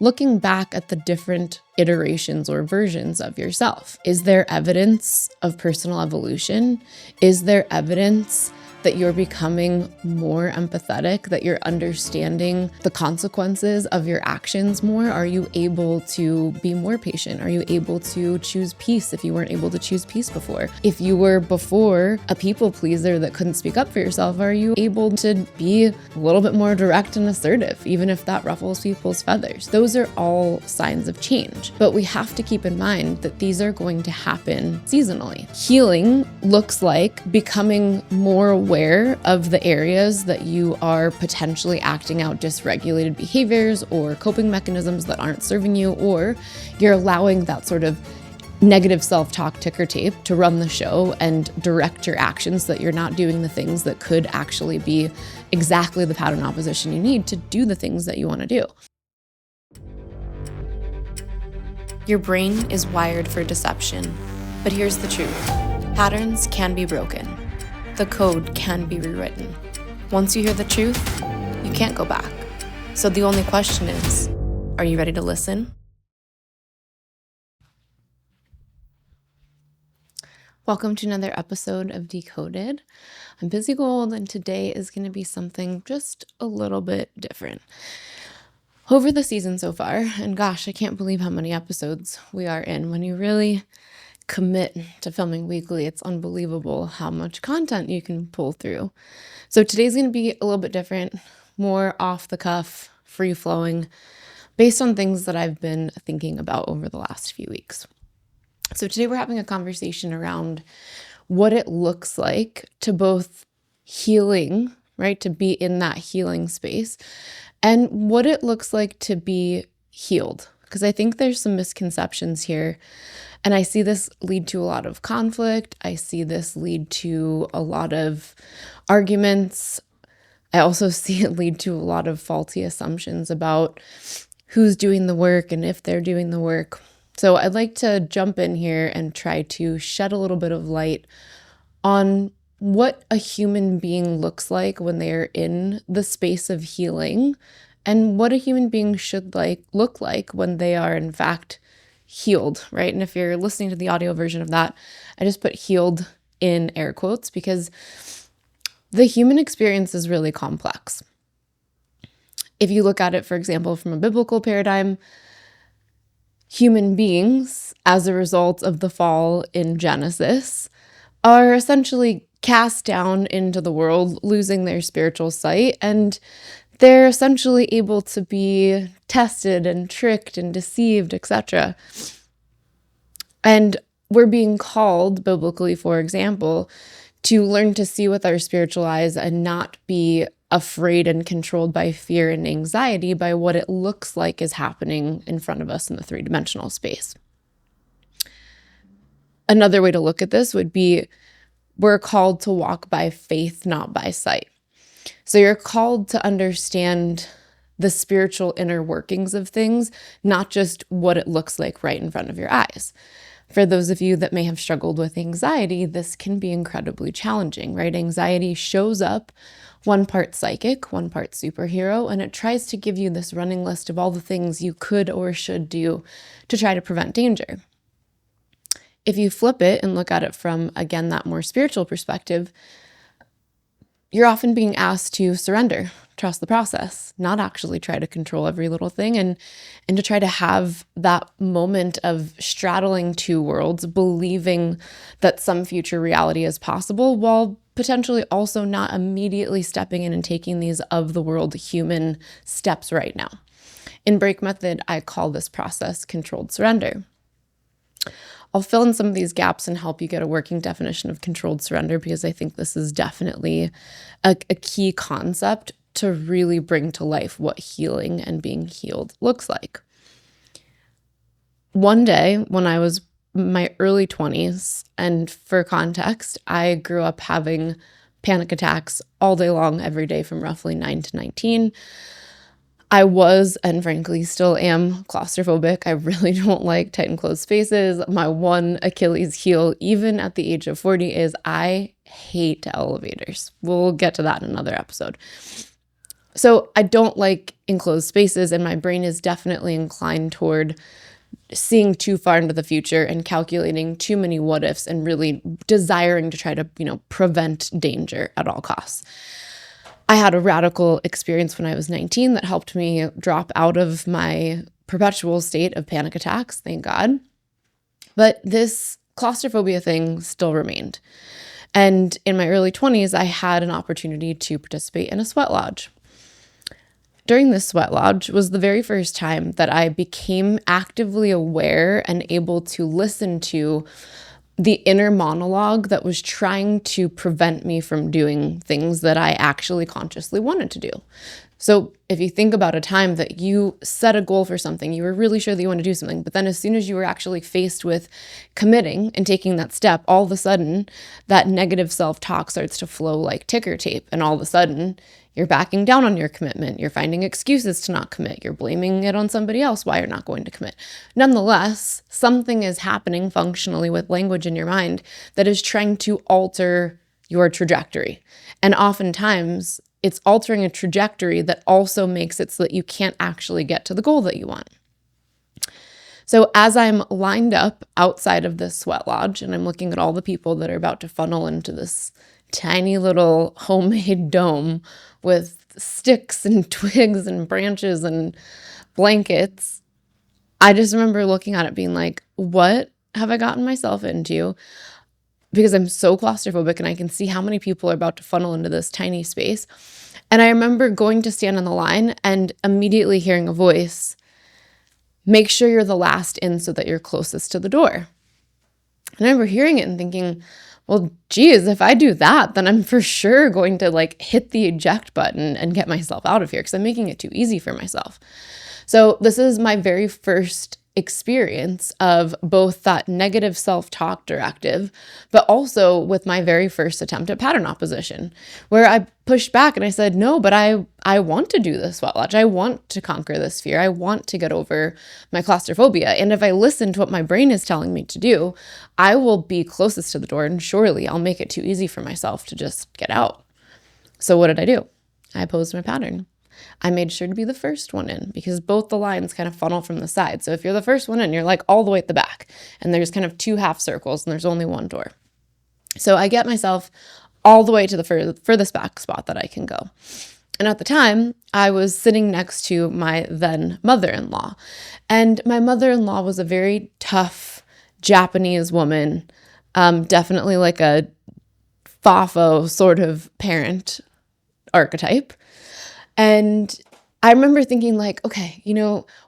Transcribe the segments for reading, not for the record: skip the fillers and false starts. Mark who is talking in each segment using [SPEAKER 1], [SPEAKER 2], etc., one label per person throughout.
[SPEAKER 1] looking back at the different iterations or versions of yourself. Is there evidence of personal evolution? Is there evidence that you're becoming more empathetic, that you're understanding the consequences of your actions more? Are you able to be more patient? Are you able to choose peace if you weren't able to choose peace before? If you were before a people pleaser that couldn't speak up for yourself, are you able to be a little bit more direct and assertive, even if that ruffles people's feathers? Those are all signs of change. But we have to keep in mind that these are going to happen seasonally. Healing looks like becoming more aware of the areas that you are potentially acting out dysregulated behaviors or coping mechanisms that aren't serving you, or you're allowing that sort of negative self-talk ticker tape to run the show and direct your actions so that you're not doing the things that could actually be exactly the pattern opposition you need to do the things that you want to do. Your brain is wired for deception, but here's the truth. Patterns can be broken. The code can be rewritten. Once you hear the truth, you can't go back. So the only question is, are you ready to listen? Welcome to another episode of Decoded. I'm Bizzie Gold, and today is going to be something just a little bit different. Over the season so far, and gosh, I can't believe how many episodes we are in. When you really commit to filming weekly, it's unbelievable how much content you can pull through. So today's going to be a little bit different, more off the cuff, free flowing, based on things that I've been thinking about over the last few weeks. So today we're having a conversation around what it looks like to both healing, right, to be in that healing space, and what it looks like to be healed. Because I think there's some misconceptions here. And I see this lead to a lot of conflict. I see this lead to a lot of arguments. I also see it lead to a lot of faulty assumptions about who's doing the work and if they're doing the work. So I'd like to jump in here and try to shed a little bit of light on what a human being looks like when they are in the space of healing, and what a human being should look like when they are in fact healed, right? And if you're listening to the audio version of that, I just put healed in air quotes because the human experience is really complex. If you look at it, for example, from a biblical paradigm, human beings, as a result of the fall in Genesis, are essentially cast down into the world, losing their spiritual sight, and they're essentially able to be tested and tricked and deceived, etc. And we're being called biblically, for example, to learn to see with our spiritual eyes and not be afraid and controlled by fear and anxiety by what it looks like is happening in front of us in the three-dimensional space. Another way to look at this would be we're called to walk by faith, not by sight. So you're called to understand the spiritual inner workings of things, not just what it looks like right in front of your eyes. For those of you that may have struggled with anxiety, this can be incredibly challenging, right? Anxiety shows up one part psychic, one part superhero, and it tries to give you this running list of all the things you could or should do to try to prevent danger. If you flip it and look at it from, again, that more spiritual perspective, you're often being asked to surrender, trust the process, not actually try to control every little thing, and to try to have that moment of straddling two worlds, believing that some future reality is possible, while potentially also not immediately stepping in and taking these of the world human steps right now. In Break Method, I call this process controlled surrender. I'll fill in some of these gaps and help you get a working definition of controlled surrender, because I think this is definitely a key concept to really bring to life what healing and being healed looks like. One day when I was in my early 20s, and for context, I grew up having panic attacks all day long, every day from roughly 9 to 19. I was, and frankly still am, claustrophobic. I really don't like tight and closed spaces. My one Achilles heel, even at the age of 40, is I hate elevators. We'll get to that in another episode. So I don't like enclosed spaces, and my brain is definitely inclined toward seeing too far into the future and calculating too many what ifs and really desiring to try to, prevent danger at all costs. I had a radical experience when I was 19 that helped me drop out of my perpetual state of panic attacks, thank God. But this claustrophobia thing still remained. And in my early 20s, I had an opportunity to participate in a sweat lodge. During this sweat lodge was the very first time that I became actively aware and able to listen to the inner monologue that was trying to prevent me from doing things that I actually consciously wanted to do. So if you think about a time that you set a goal for something, you were really sure that you want to do something, but then as soon as you were actually faced with committing and taking that step, all of a sudden that negative self-talk starts to flow like ticker tape. And all of a sudden you're backing down on your commitment. You're finding excuses to not commit. You're blaming it on somebody else why you're not going to commit. Nonetheless, something is happening functionally with language in your mind that is trying to alter your trajectory. And oftentimes, it's altering a trajectory that also makes it so that you can't actually get to the goal that you want. So as I'm lined up outside of this sweat lodge and I'm looking at all the people that are about to funnel into this tiny little homemade dome with sticks and twigs and branches and blankets, I just remember looking at it being like, what have I gotten myself into? Because I'm so claustrophobic and I can see how many people are about to funnel into this tiny space. And I remember going to stand on the line and immediately hearing a voice, make sure you're the last in so that you're closest to the door. And I remember hearing it and thinking, well, geez, if I do that, then I'm for sure going to hit the eject button and get myself out of here because I'm making it too easy for myself. So this is my very first experience of both that negative self-talk directive, but also with my very first attempt at pattern opposition, where I pushed back and I said, no, but I want to do this sweat lodge. I want to conquer this fear. I want to get over my claustrophobia. And if I listen to what my brain is telling me to do, I will be closest to the door and surely I'll make it too easy for myself to just get out. So what did I do? I opposed my pattern. I made sure to be the first one in because both the lines kind of funnel from the side. So if you're the first one in, you're all the way at the back and there's kind of two half circles and there's only one door. So I get myself all the way to the furthest back spot that I can go. And at the time, I was sitting next to my then mother-in-law. And my mother-in-law was a very tough Japanese woman, definitely like a fafo sort of parent archetype. And I remember thinking okay,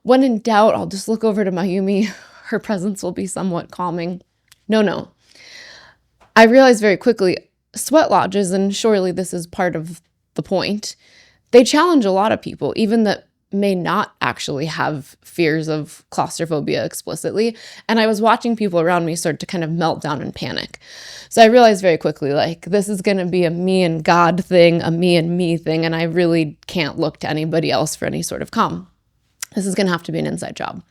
[SPEAKER 1] when in doubt, I'll just look over to Mayumi. Her presence will be somewhat calming. No. I realized very quickly, sweat lodges, and surely this is part of the point, they challenge a lot of people, even that may not actually have fears of claustrophobia explicitly. And I was watching people around me start to kind of melt down in panic. So I realized very quickly, this is going to be a me and God thing, a me and me thing. And I really can't look to anybody else for any sort of calm. This is going to have to be an inside job.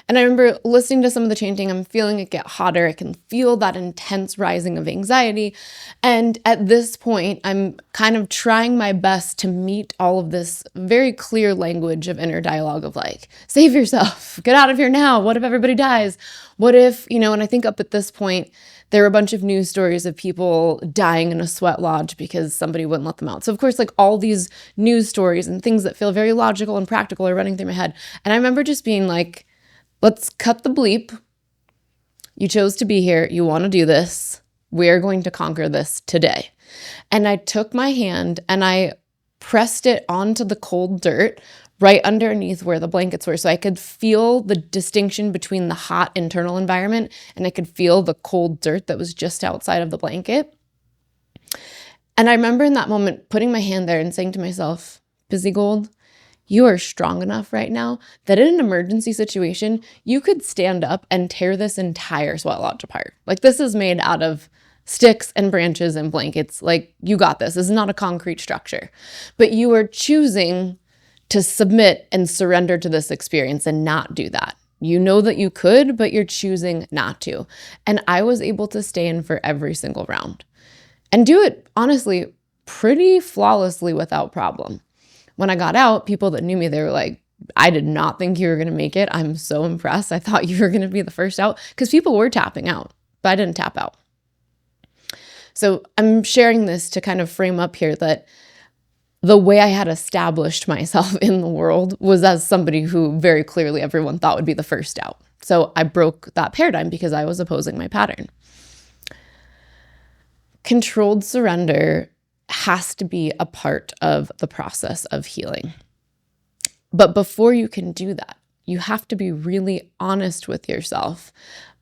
[SPEAKER 1] And I remember listening to some of the chanting. I'm feeling it get hotter. I can feel that intense rising of anxiety. And at this point, I'm kind of trying my best to meet all of this very clear language of inner dialogue of save yourself, get out of here now. What if everybody dies? What if, and I think up at this point, there were a bunch of news stories of people dying in a sweat lodge because somebody wouldn't let them out. So of course, all these news stories and things that feel very logical and practical are running through my head. And I remember just being let's cut the bleep. You chose to be here. You want to do this. We're going to conquer this today. And I took my hand and I pressed it onto the cold dirt right underneath where the blankets were. So I could feel the distinction between the hot internal environment and I could feel the cold dirt that was just outside of the blanket. And I remember in that moment putting my hand there and saying to myself, Bizzie Gold, you are strong enough right now that in an emergency situation, you could stand up and tear this entire sweat lodge apart. This is made out of sticks and branches and blankets. You got this. This is not a concrete structure. But you are choosing to submit and surrender to this experience and not do that. You know that you could, but you're choosing not to. And I was able to stay in for every single round and do it, honestly, pretty flawlessly without problem. When I got out, people that knew me, they were like, I did not think you were going to make it. I'm so impressed. I thought you were going to be the first out, because people were tapping out, but I didn't tap out. So I'm sharing this to kind of frame up here that the way I had established myself in the world was as somebody who very clearly everyone thought would be the first out. So I broke that paradigm because I was opposing my pattern. Controlled surrender has to be a part of the process of healing. But before you can do that, you have to be really honest with yourself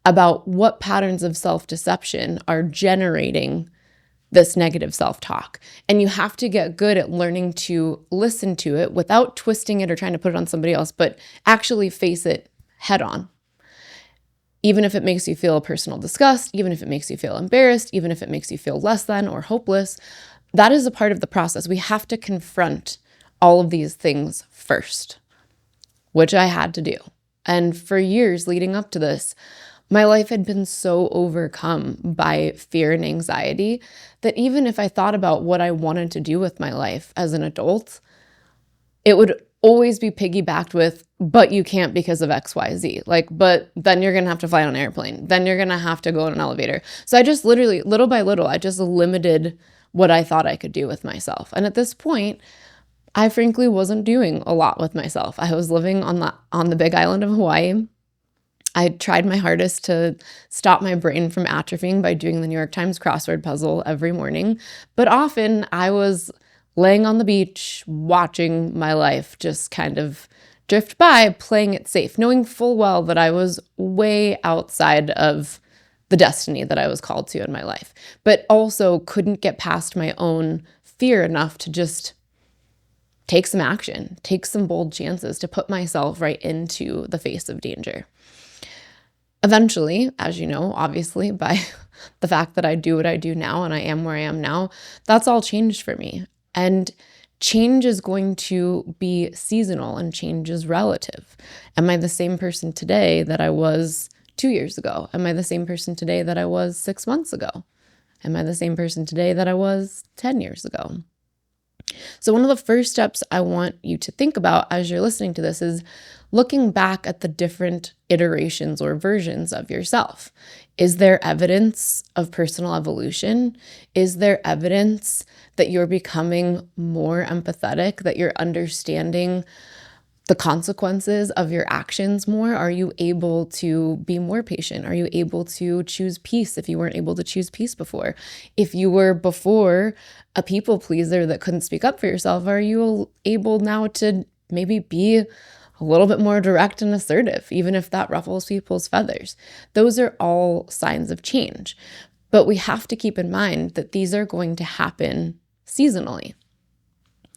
[SPEAKER 1] about what patterns of self-deception are generating this negative self-talk. And you have to get good at learning to listen to it without twisting it or trying to put it on somebody else, but actually face it head on. Even if it makes you feel personal disgust, even if it makes you feel embarrassed, even if it makes you feel less than or hopeless, that is a part of the process. We have to confront all of these things first, which I had to do. And for years leading up to this, my life had been so overcome by fear and anxiety that even if I thought about what I wanted to do with my life as an adult, it would always be piggybacked with, but you can't because of XYZ. Like, but then you're going to have to fly on an airplane. Then you're going to have to go in an elevator. So I just literally, little by little, I just limited what I thought I could do with myself. And at this point, I frankly wasn't doing a lot with myself. I was living on the big island of Hawaii. I tried my hardest to stop my brain from atrophying by doing the New York Times crossword puzzle every morning. But often I was laying on the beach, watching my life just kind of drift by, playing it safe, knowing full well that I was way outside of the destiny that I was called to in my life, but also couldn't get past my own fear enough to just take some action, take some bold chances to put myself right into the face of danger. Eventually, as you know, obviously by the fact that I do what I do now and I am where I am now, that's all changed for me. And change is going to be seasonal and change is relative. Am I the same person today that I was 2 years ago? Am I the same person today that I was 6 months ago? Am I the same person today that I was 10 years ago? So one of the first steps I want you to think about as you're listening to this is looking back at the different iterations or versions of yourself. Is there evidence of personal evolution? Is there evidence that you're becoming more empathetic, that you're understanding the consequences of your actions more? Are you able to be more patient? Are you able to choose peace if you weren't able to choose peace before? If you were before a people pleaser that couldn't speak up for yourself, are you able now to maybe be a little bit more direct and assertive, even if that ruffles people's feathers? Those are all signs of change. But we have to keep in mind that these are going to happen seasonally.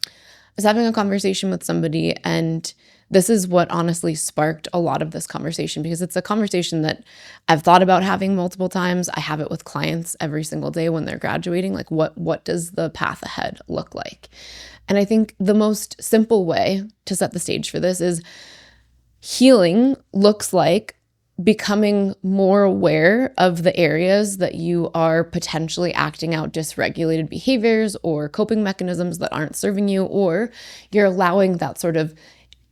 [SPEAKER 1] I was having a conversation with somebody, and this is what honestly sparked a lot of this conversation, because it's a conversation that I've thought about having multiple times. I have it with clients every single day when they're graduating. Like, what does the path ahead look like? And I think the most simple way to set the stage for this is healing looks like becoming more aware of the areas that you are potentially acting out dysregulated behaviors or coping mechanisms that aren't serving you, or you're allowing that sort of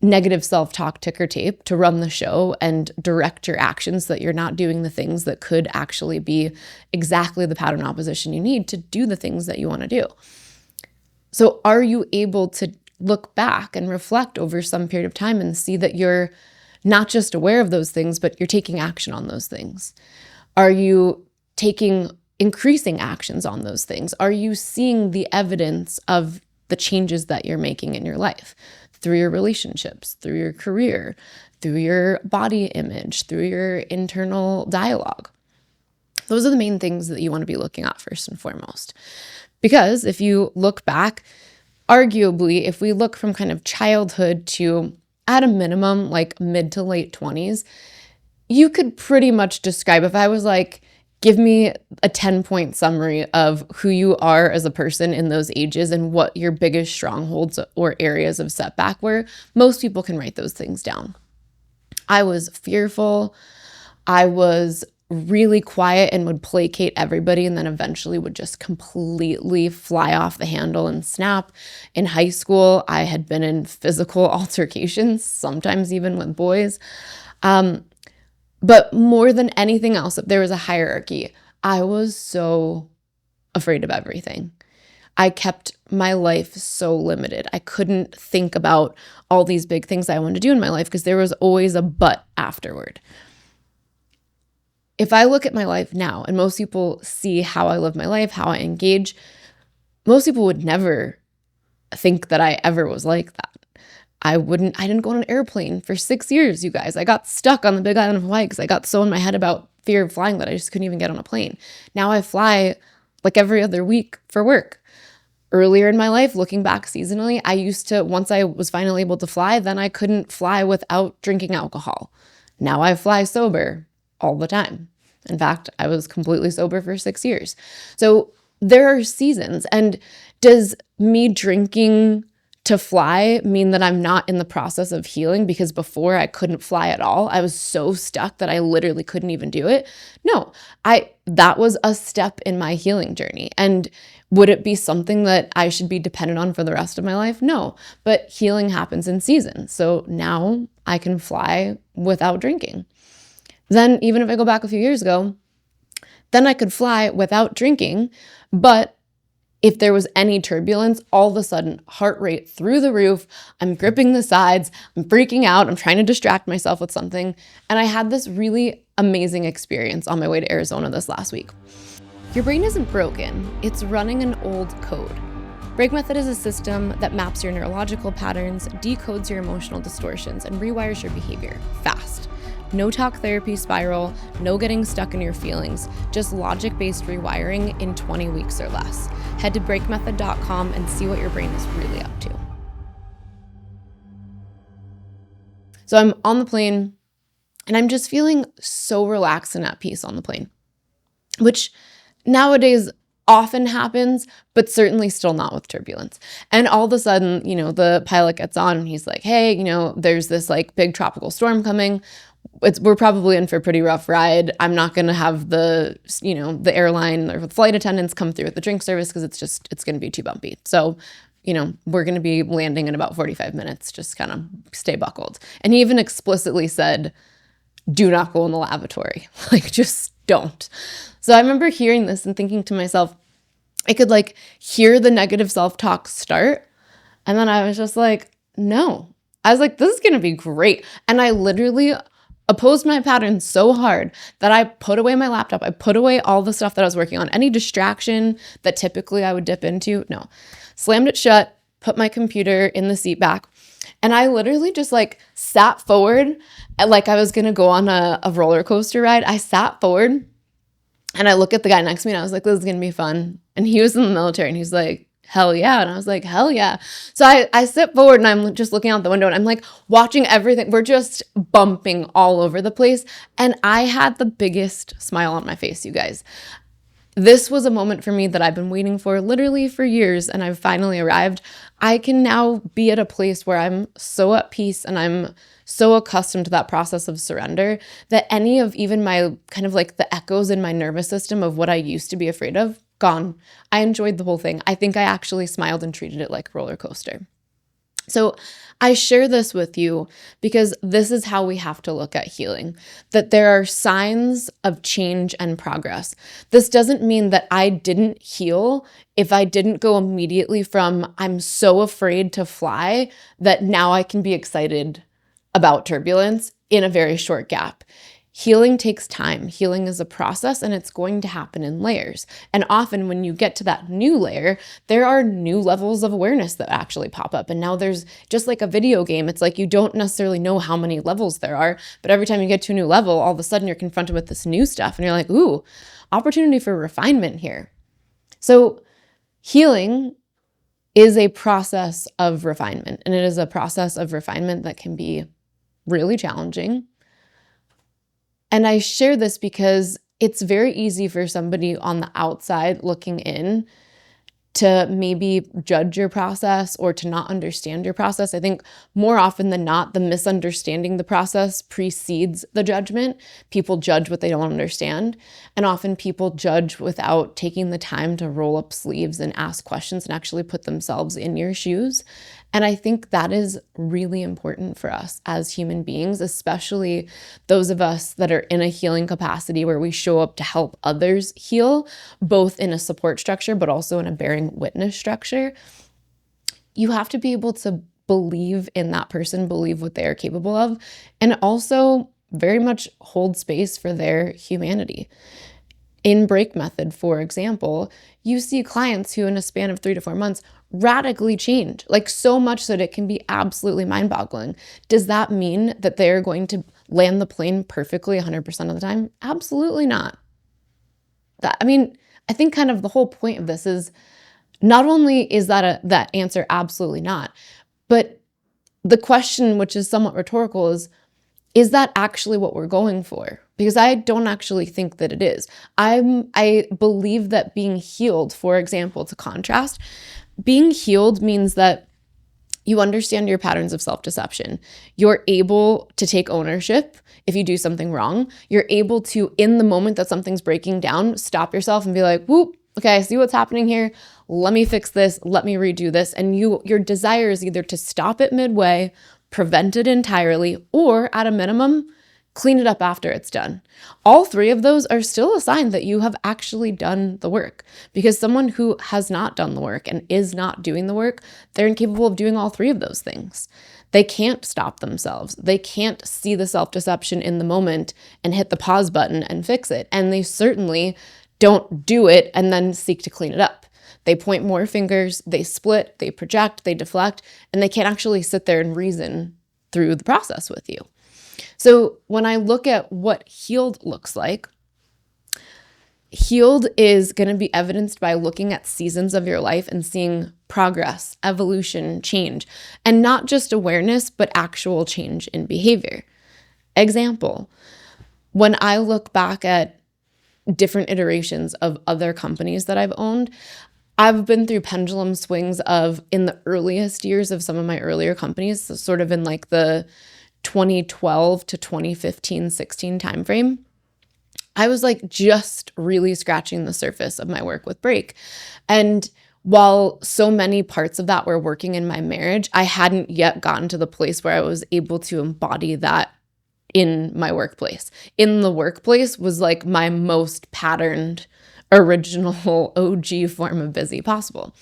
[SPEAKER 1] negative self-talk ticker tape to run the show and direct your actions so that you're not doing the things that could actually be exactly the pattern opposition you need to do the things that you want to do. So are you able to look back and reflect over some period of time and see that you're not just aware of those things, but you're taking action on those things? Are you taking increasing actions on those things? Are you seeing the evidence of the changes that you're making in your life through your relationships, through your career, through your body image, through your internal dialogue? Those are the main things that you want to be looking at first and foremost. Because if you look back, arguably, if we look from kind of childhood to at a minimum, like mid to late 20s, you could pretty much describe, if I was like, give me a 10-point summary of who you are as a person in those ages and what your biggest strongholds or areas of setback were, most people can write those things down. I was fearful. I was really quiet and would placate everybody and then eventually would just completely fly off the handle and snap. In high school, I had been in physical altercations, sometimes even with boys. But more than anything else, if there was a hierarchy, I was so afraid of everything. I kept my life so limited. I couldn't think about all these big things I wanted to do in my life because there was always a but afterward. If I look at my life now and most people see how I live my life, how I engage, most people would never think that I ever was like that. I didn't go on an airplane for 6 years, you guys. I got stuck on the big island of Hawaii because I got so in my head about fear of flying that I just couldn't even get on a plane. Now I fly like every other week for work. Earlier in my life, looking back seasonally, I used to, once I was finally able to fly, then I couldn't fly without drinking alcohol. Now I fly sober all the time. In fact, I was completely sober for 6 years. So there are seasons. And does me drinking to fly mean that I'm not in the process of healing because before I couldn't fly at all? I was so stuck that I literally couldn't even do it. No, that was a step in my healing journey. And would it be something that I should be dependent on for the rest of my life? No, but healing happens in seasons. So now I can fly without drinking. Then even if I go back a few years ago, then I could fly without drinking, but if there was any turbulence, all of a sudden, heart rate through the roof, I'm gripping the sides, I'm freaking out, I'm trying to distract myself with something. And I had this really amazing experience on my way to Arizona this last week. Your brain isn't broken, it's running an old code. Break Method is a system that maps your neurological patterns, decodes your emotional distortions, and rewires your behavior fast. No talk therapy spiral, no getting stuck in your feelings, just logic-based rewiring in 20 weeks or less. Head to breakmethod.com and see what your brain is really up to. So I'm on the plane and I'm just feeling so relaxed and at peace on the plane, which nowadays often happens, but certainly still not with turbulence. And all of a sudden, the pilot gets on and he's like, hey, there's this like big tropical storm coming. We're probably in for a pretty rough ride. I'm not going to have the airline or the flight attendants come through with the drink service because it's going to be too bumpy. So, we're going to be landing in about 45 minutes. Just kind of stay buckled. And he even explicitly said, do not go in the lavatory. Like, just don't. So I remember hearing this and thinking to myself, I could like hear the negative self-talk start. And then I was just like, no. I was like, this is going to be great. And I literally opposed my pattern so hard that I put away my laptop. I put away all the stuff that I was working on. Any distraction that typically I would dip into, no. Slammed it shut, put my computer in the seat back. And I literally just like sat forward like I was going to go on a roller coaster ride. I sat forward and I look at the guy next to me and I was like, this is going to be fun. And he was in the military and he's like, hell yeah. And I was like, hell yeah. So I sit forward and I'm just looking out the window and I'm like watching everything. We're just bumping all over the place. And I had the biggest smile on my face, you guys. This was a moment for me that I've been waiting for literally for years and I've finally arrived. I can now be at a place where I'm so at peace and I'm so accustomed to that process of surrender that any of even my kind of like the echoes in my nervous system of what I used to be afraid of, gone. I enjoyed the whole thing. I think I actually smiled and treated it like a roller coaster. So I share this with you because this is how we have to look at healing, that there are signs of change and progress. This doesn't mean that I didn't heal if I didn't go immediately from I'm so afraid to fly that now I can be excited about turbulence in a very short gap. Healing takes time. Healing is a process and it's going to happen in layers. And often when you get to that new layer, there are new levels of awareness that actually pop up. And now there's just like a video game. It's like you don't necessarily know how many levels there are, but every time you get to a new level, all of a sudden you're confronted with this new stuff and you're like, ooh, opportunity for refinement here. So healing is a process of refinement, and it is a process of refinement that can be really challenging. And I share this because it's very easy for somebody on the outside looking in to maybe judge your process or to not understand your process. I think more often than not, the misunderstanding the process precedes the judgment. People judge what they don't understand. And often people judge without taking the time to roll up sleeves and ask questions and actually put themselves in your shoes. And I think that is really important for us as human beings, especially those of us that are in a healing capacity where we show up to help others heal, both in a support structure, but also in a bearing witness structure. You have to be able to believe in that person, believe what they are capable of, and also very much hold space for their humanity. In Break Method, for example, you see clients who in a span of 3 to 4 months radically change, like so much that it can be absolutely mind-boggling. Does that mean that they're going to land the plane perfectly 100% of the time? Absolutely not. I think kind of the whole point of this is not only is that answer absolutely not, but the question, which is somewhat rhetorical, is that actually what we're going for? Because I don't actually think that it is. I believe that being healed, for example, to contrast, being healed means that you understand your patterns of self-deception. You're able to take ownership if you do something wrong. You're able to, in the moment that something's breaking down, stop yourself and be like, whoop, okay, I see what's happening here. Let me fix this. Let me redo this. And your desire is either to stop it midway, prevent it entirely, or at a minimum, clean it up after it's done. All three of those are still a sign that you have actually done the work, because someone who has not done the work and is not doing the work, they're incapable of doing all three of those things. They can't stop themselves. They can't see the self-deception in the moment and hit the pause button and fix it. And they certainly don't do it and then seek to clean it up. They point more fingers, they split, they project, they deflect, and they can't actually sit there and reason through the process with you. So when I look at what healed looks like, healed is going to be evidenced by looking at seasons of your life and seeing progress, evolution, change, and not just awareness, but actual change in behavior. Example, when I look back at different iterations of other companies that I've owned, I've been through pendulum swings of, in the earliest years of some of my earlier companies, so sort of in like the 2012 to 2015, 16 timeframe, I was like just really scratching the surface of my work with Break. And while so many parts of that were working in my marriage, I hadn't yet gotten to the place where I was able to embody that in my workplace. In the workplace was like my most patterned, original OG form of Bizzie possible.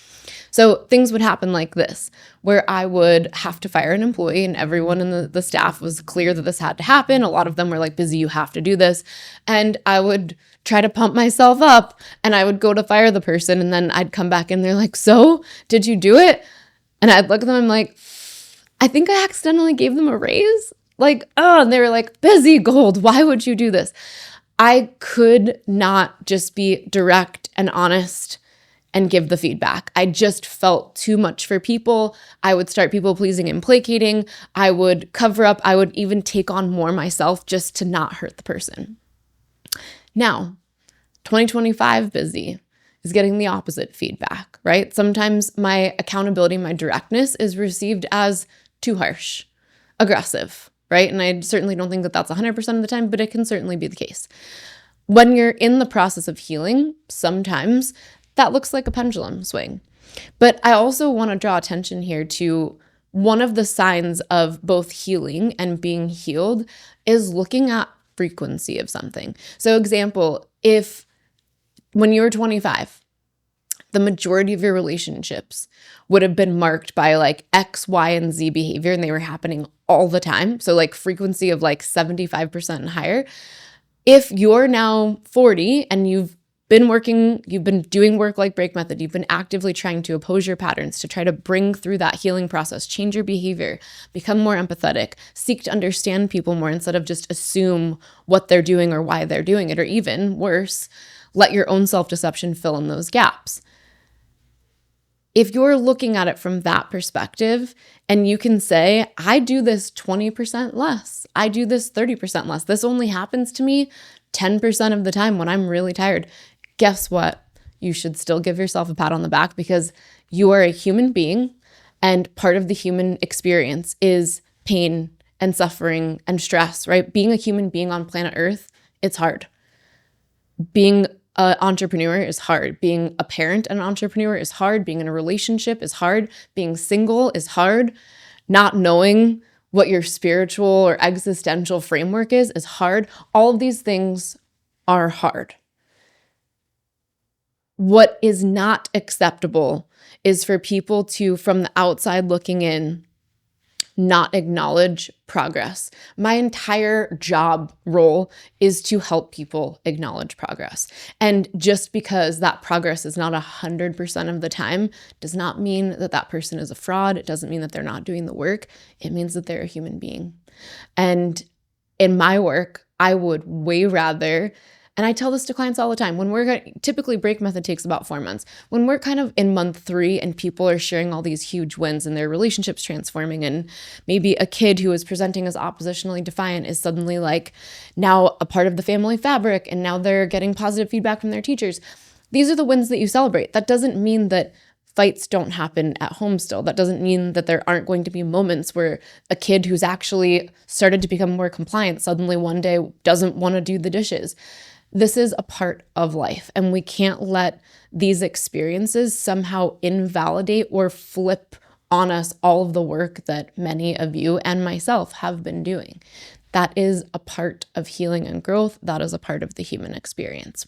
[SPEAKER 1] So things would happen like this, where I would have to fire an employee and everyone in the staff was clear that this had to happen. A lot of them were like, Bizzie, you have to do this. And I would try to pump myself up and I would go to fire the person and then I'd come back and they're like, so did you do it? And I'd look at them and I'm like, I think I accidentally gave them a raise. Like, oh, and they were like, Bizzie Gold, why would you do this? I could not just be direct and honest and give the feedback. I just felt too much for people. I would start people pleasing and placating. I would cover up. I would even take on more myself just to not hurt the person. Now, 2025 Bizzie is getting the opposite feedback, right? Sometimes my accountability, my directness is received as too harsh, aggressive, right? And I certainly don't think that that's 100% of the time, but it can certainly be the case. When you're in the process of healing, sometimes that looks like a pendulum swing. But I also want to draw attention here to one of the signs of both healing and being healed is looking at frequency of something. So example, if when you were 25, the majority of your relationships would have been marked by like X, Y, and Z behavior, and they were happening all the time. So like frequency of like 75% and higher. If you're now 40 and you've been doing work like Break Method, you've been actively trying to oppose your patterns to try to bring through that healing process, change your behavior, become more empathetic, seek to understand people more instead of just assume what they're doing or why they're doing it, or even worse, let your own self-deception fill in those gaps. If you're looking at it from that perspective and you can say, I do this 20% less, I do this 30% less, this only happens to me 10% of the time when I'm really tired, guess what? you should still give yourself a pat on the back because you are a human being, and part of the human experience is pain and suffering and stress, right? Being a human being on planet Earth, it's hard. Being an entrepreneur is hard. Being a parent and an entrepreneur is hard. Being in a relationship is hard. Being single is hard. Not knowing what your spiritual or existential framework is hard. All of these things are hard. What is not acceptable is for people to, from the outside looking in, not acknowledge progress. My entire job role is to help people acknowledge progress. And just because that progress is not 100% of the time does not mean that that person is a fraud. It doesn't mean that they're not doing the work. It means that they're a human being. And in my work, I would way rather, and I tell this to clients all the time, when we're typically break method takes about 4 months. When we're kind of in month 3 and people are sharing all these huge wins and their relationships transforming, and maybe a kid who is presenting as oppositionally defiant is suddenly like now a part of the family fabric, and now they're getting positive feedback from their teachers. These are the wins that you celebrate. That doesn't mean that fights don't happen at home still. That doesn't mean that there aren't going to be moments where a kid who's actually started to become more compliant suddenly one day doesn't want to do the dishes. This is a part of life, and we can't let these experiences somehow invalidate or flip on us all of the work that many of you and myself have been doing. That is a part of healing and growth. That is a part of the human experience.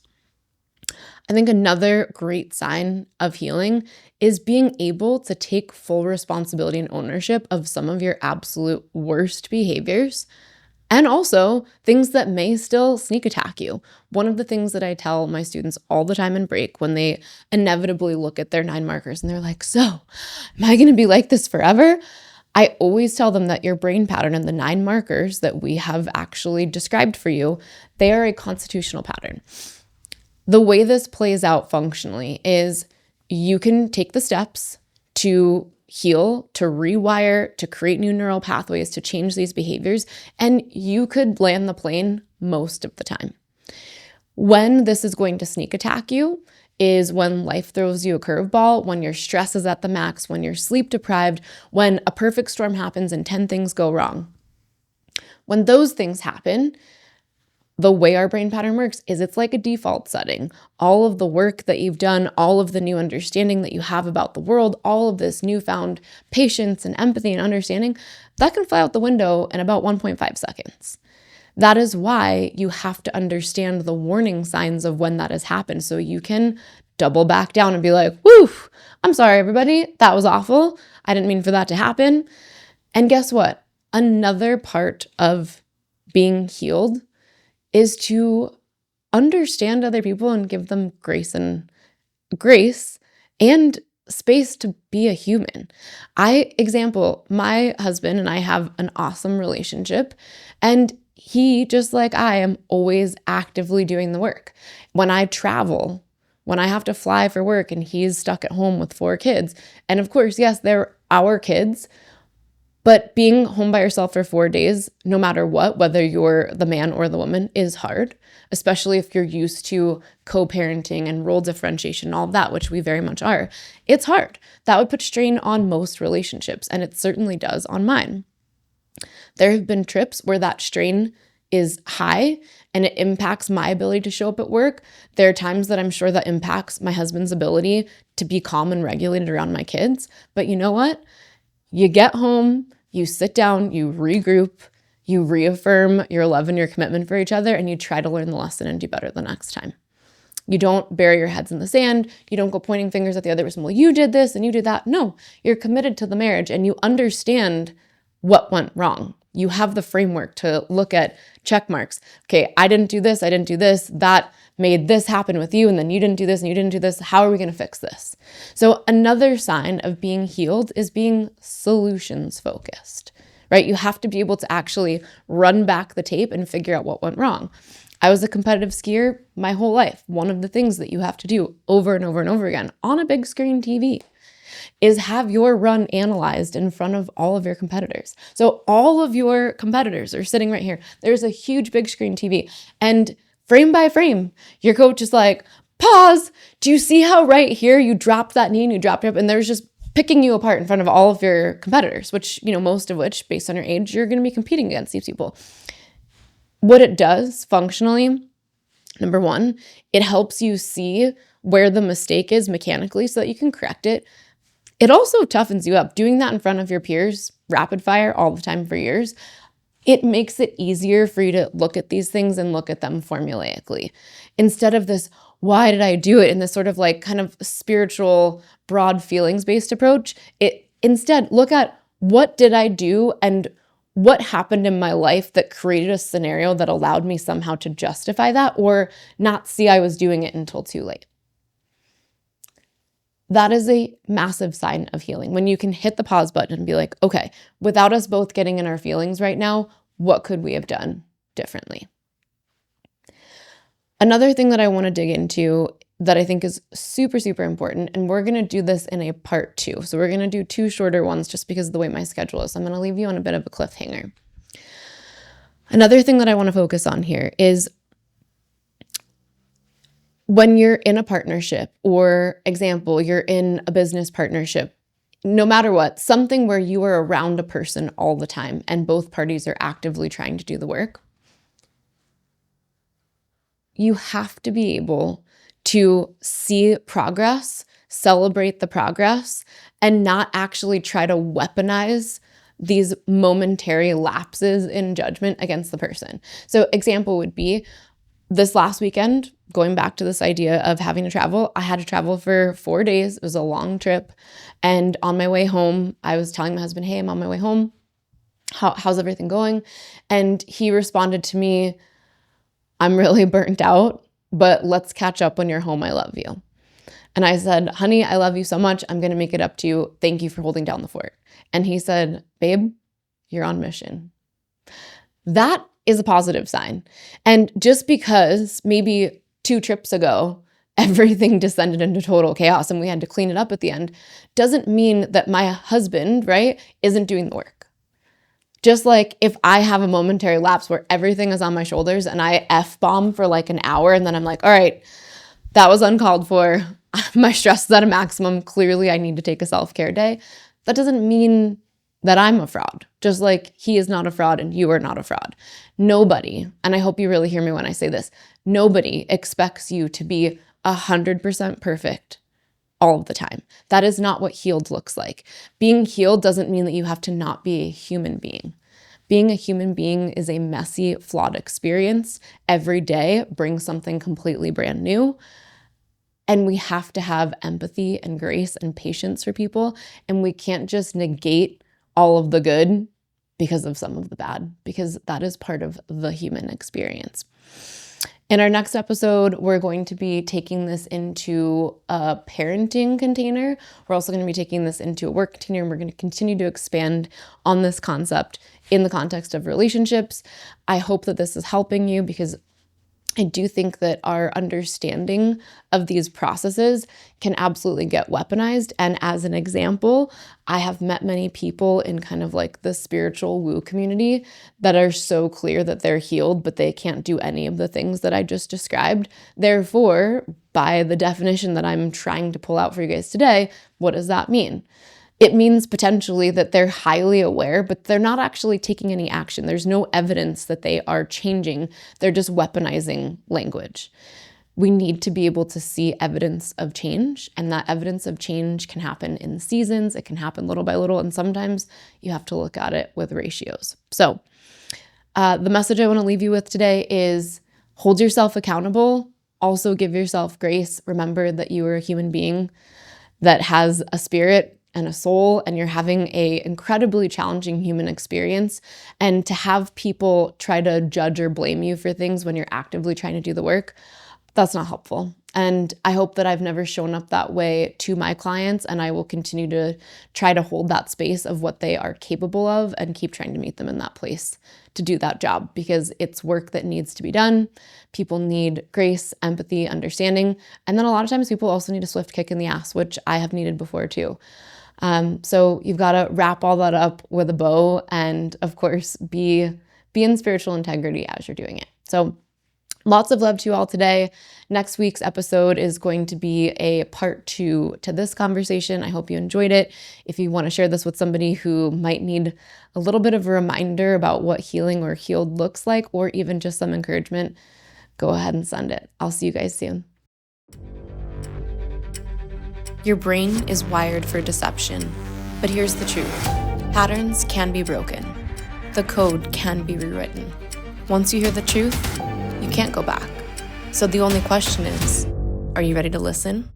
[SPEAKER 1] I think another great sign of healing is being able to take full responsibility and ownership of some of your absolute worst behaviors, and also things that may still sneak attack you. One of the things that I tell my students all the time in break when they inevitably look at their 9 markers and they're like, so am I going to be like this forever? I always tell them that your brain pattern and the 9 markers that we have actually described for you, they are a constitutional pattern. The way this plays out functionally is you can take the steps to heal, to rewire, to create new neural pathways, to change these behaviors, and you could land the plane most of the time. When this is going to sneak attack you is when life throws you a curveball, when your stress is at the max, when you're sleep deprived, when a perfect storm happens and 10 things go wrong. When those things happen, the way our brain pattern works is it's like a default setting. All of the work that you've done, all of the new understanding that you have about the world, all of this newfound patience and empathy and understanding, that can fly out the window in about 1.5 seconds. That is why you have to understand the warning signs of when that has happened so you can double back down and be like, whew, I'm sorry, everybody. That was awful. I didn't mean for that to happen. And guess what? Another part of being healed is to understand other people and give them grace and space to be a human. My husband and I have an awesome relationship, and he, just like I, am always actively doing the work. When I travel, when I have to fly for work and he's stuck at home with 4 kids, and of course, yes, they're our kids, but being home by yourself for 4 days, no matter what, whether you're the man or the woman, is hard, especially if you're used to co-parenting and role differentiation and all of that, which we very much are. It's hard. That would put strain on most relationships, and it certainly does on mine. There have been trips where that strain is high and it impacts my ability to show up at work. There are times that I'm sure that impacts my husband's ability to be calm and regulated around my kids. But you know what? You get home, you sit down, you regroup, you reaffirm your love and your commitment for each other, and you try to learn the lesson and do better the next time. You don't bury your heads in the sand. You don't go pointing fingers at the other person. Well, you did this and you did that. No, you're committed to the marriage and you understand what went wrong. You have the framework to look at check marks. Okay, I didn't do this. I didn't do this. That made this happen with you, and then you didn't do this and you didn't do this. How are we going to fix this? So another sign of being healed is being solutions focused, right? You have to be able to actually run back the tape and figure out what went wrong. I was a competitive skier my whole life. One of the things that you have to do over and over and over again on a big screen TV is have your run analyzed in front of all of your competitors. So all of your competitors are sitting right here. There's a huge big screen TV, and frame by frame, your coach is like, pause. Do you see how right here you dropped that knee and you dropped it up and there's just picking you apart in front of all of your competitors, which, most of which, based on your age, you're going to be competing against these people. What it does functionally, number one, it helps you see where the mistake is mechanically so that you can correct it. It also toughens you up. Doing that in front of your peers, rapid fire all the time for years, it makes it easier for you to look at these things and look at them formulaically. Instead of this, why did I do it, in this sort of like kind of spiritual, broad feelings-based approach, instead look at what did I do and what happened in my life that created a scenario that allowed me somehow to justify that or not see I was doing it until too late. That is a massive sign of healing. When you can hit the pause button and be like, okay, without us both getting in our feelings right now, what could we have done differently? Another thing that I want to dig into that I think is super, super important, and we're going to do this in a part 2. So we're going to do 2 shorter ones just because of the way my schedule is. I'm going to leave you on a bit of a cliffhanger. Another thing that I want to focus on here is when you're in a partnership, or example, you're in a business partnership, no matter what, something where you are around a person all the time and both parties are actively trying to do the work, you have to be able to see progress, celebrate the progress, and not actually try to weaponize these momentary lapses in judgment against the person. So example would be this last weekend, going back to this idea of having to travel, I had to travel for 4 days. It was a long trip. And on my way home, I was telling my husband, hey, I'm on my way home. How's everything going? And he responded to me, I'm really burnt out, but let's catch up when you're home. I love you. And I said, honey, I love you so much. I'm going to make it up to you. Thank you for holding down the fort. And he said, babe, you're on mission. That is a positive sign. And just because maybe 2 trips ago, everything descended into total chaos and we had to clean it up at the end, doesn't mean that my husband, right, isn't doing the work. Just like if I have a momentary lapse where everything is on my shoulders and I F-bomb for like an hour and then I'm like, all right, that was uncalled for. My stress is at a maximum. Clearly, I need to take a self-care day. That doesn't mean that I'm a fraud. Just like he is not a fraud and you are not a fraud. Nobody, and I hope you really hear me when I say this, nobody expects you to be 100% perfect all of the time. That is not what healed looks like. Being healed doesn't mean that you have to not be a human being. Being a human being is a messy, flawed experience. Every day brings something completely brand new. And we have to have empathy and grace and patience for people. And we can't just negate all of the good because of some of the bad, because that is part of the human experience. In our next episode, we're going to be taking this into a parenting container. We're also going to be taking this into a work container, and we're going to continue to expand on this concept in the context of relationships. I hope that this is helping you, because I do think that our understanding of these processes can absolutely get weaponized. And as an example, I have met many people in kind of like the spiritual woo community that are so clear that they're healed, but they can't do any of the things that I just described. Therefore, by the definition that I'm trying to pull out for you guys today, what does that mean? It means potentially that they're highly aware, but they're not actually taking any action. There's no evidence that they are changing. They're just weaponizing language. We need to be able to see evidence of change, and that evidence of change can happen in seasons. It can happen little by little, and sometimes you have to look at it with ratios. So the message I want to leave you with today is hold yourself accountable. Also give yourself grace. Remember that you are a human being that has a spirit and a soul, and you're having a incredibly challenging human experience. And to have people try to judge or blame you for things when you're actively trying to do the work, that's not helpful. And I hope that I've never shown up that way to my clients, and I will continue to try to hold that space of what they are capable of and keep trying to meet them in that place to do that job, because it's work that needs to be done. People need grace, empathy, understanding. And then a lot of times people also need a swift kick in the ass, which I have needed before too. So you've got to wrap all that up with a bow and, of course, be in spiritual integrity as you're doing it. So Lots of love to you all today. Next week's episode is going to be a part 2 to this conversation. I hope you enjoyed it. If you want to share this with somebody who might need a little bit of a reminder about what healing or healed looks like, or even just some encouragement, go ahead and send it. I'll see you guys soon. Your brain is wired for deception, but here's the truth. Patterns can be broken. The code can be rewritten. Once you hear the truth, you can't go back. So the only question is, are you ready to listen?